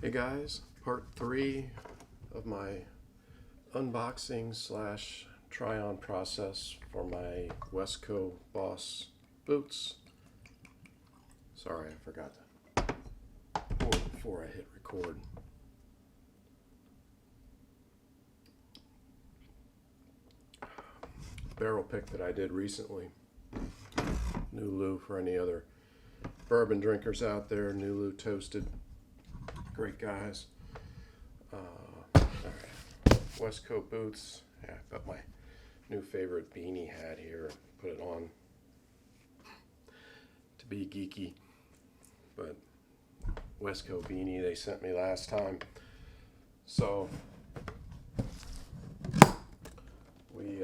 Hey guys, part 3 of my unboxing slash try on process for my Wesco Boss boots. Sorry, I forgot to pour before I hit record. Barrel pick that I did recently. Nulu for any other bourbon drinkers out there. Nulu toasted. Great guys. All right. Wesco boots. Yeah, I got my new favorite beanie hat here. Put it on to be geeky. But Wesco beanie they sent me last time. So we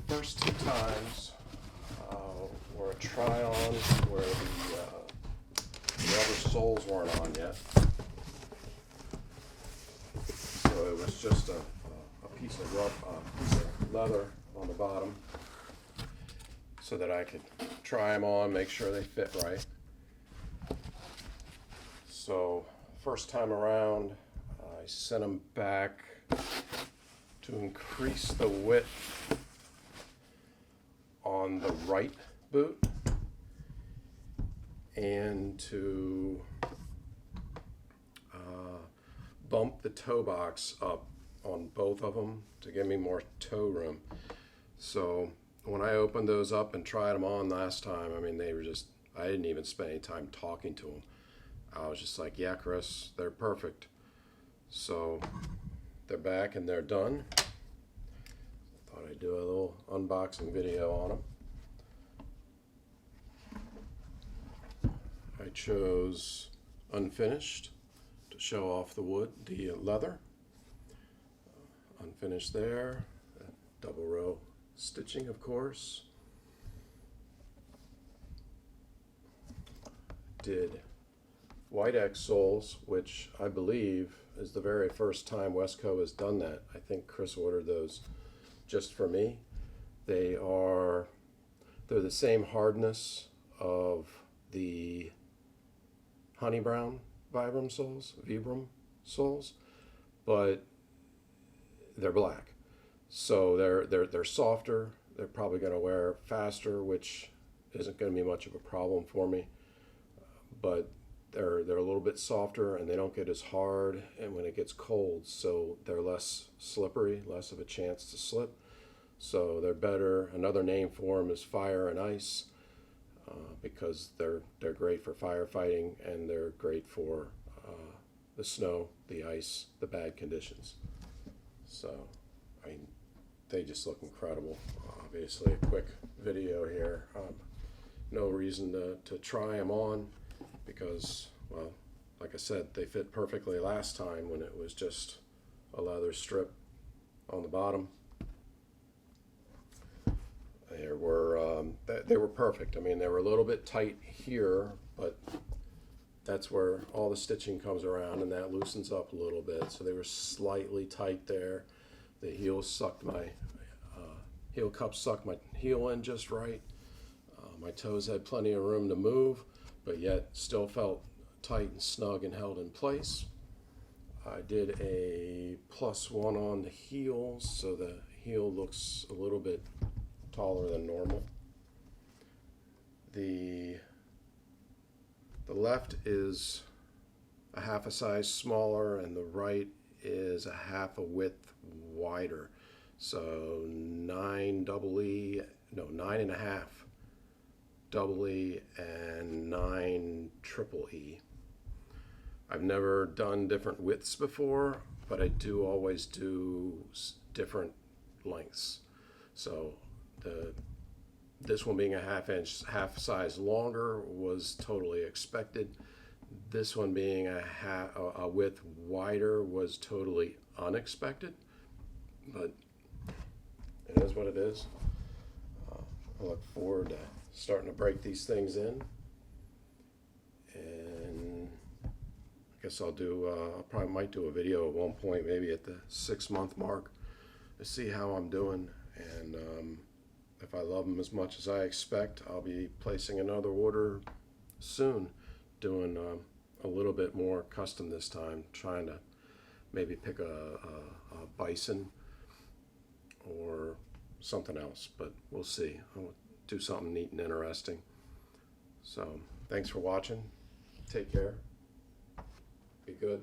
first 2 times were a try on where the rubber soles weren't on yet. So it was just a piece of leather on the bottom so that I could try them on, make sure they fit right. So first time around, I sent them back to increase the width on the right boot and to bump the toe box up on both of them to give me more toe room. So when I opened those up and tried them on last time, I mean, they were just, I didn't even spend any time talking to them. I was just like, yeah, Chris, they're perfect. So they're back and they're done. Thought I'd do a little unboxing video on them. I chose unfinished to show off the wood, the leather. Unfinished there, double row stitching, of course. Did white X soles, which I believe is the very first time Wesco has done that. I think Chris ordered those just for me. They're the same hardness of the honey brown vibram soles, but they're black. So they're softer. They're probably going to wear faster, which isn't going to be much of a problem for me. But they're a little bit softer and they don't get as hard and when it gets cold, so they're less slippery, less of a chance to slip. So they're better. Another name for them is fire and ice because they're great for firefighting and they're great for the snow, the ice, the bad conditions. So I mean, they just look incredible. Obviously a quick video here. No reason to try them on because, well, like I said, they fit perfectly last time when it was just a leather strip on the bottom. They were perfect. I mean, they were a little bit tight here, but that's where all the stitching comes around and that loosens up a little bit. So they were slightly tight there. The heel cup sucked my heel in just right. My toes had plenty of room to move, but yet still felt tight and snug and held in place. I did a +1 on the heels, so the heel looks a little bit taller than normal. The left is a half a size smaller and the right is a half a width wider. So 9.5 double E and 9 triple E. I've never done different widths before, but I do always do different lengths. So this one being a half size longer was totally expected. This one being a width wider was totally unexpected, but it is what it is. I look forward to starting to break these things in, and I guess I probably might do a video at one point, maybe at the 6-month mark, to see how I'm doing. And if I love them as much as I expect, I'll be placing another order soon, doing a little bit more custom this time, trying to maybe pick a bison or something else, but we'll see. I'll do something neat and interesting. So thanks for watching. Take care. Be good.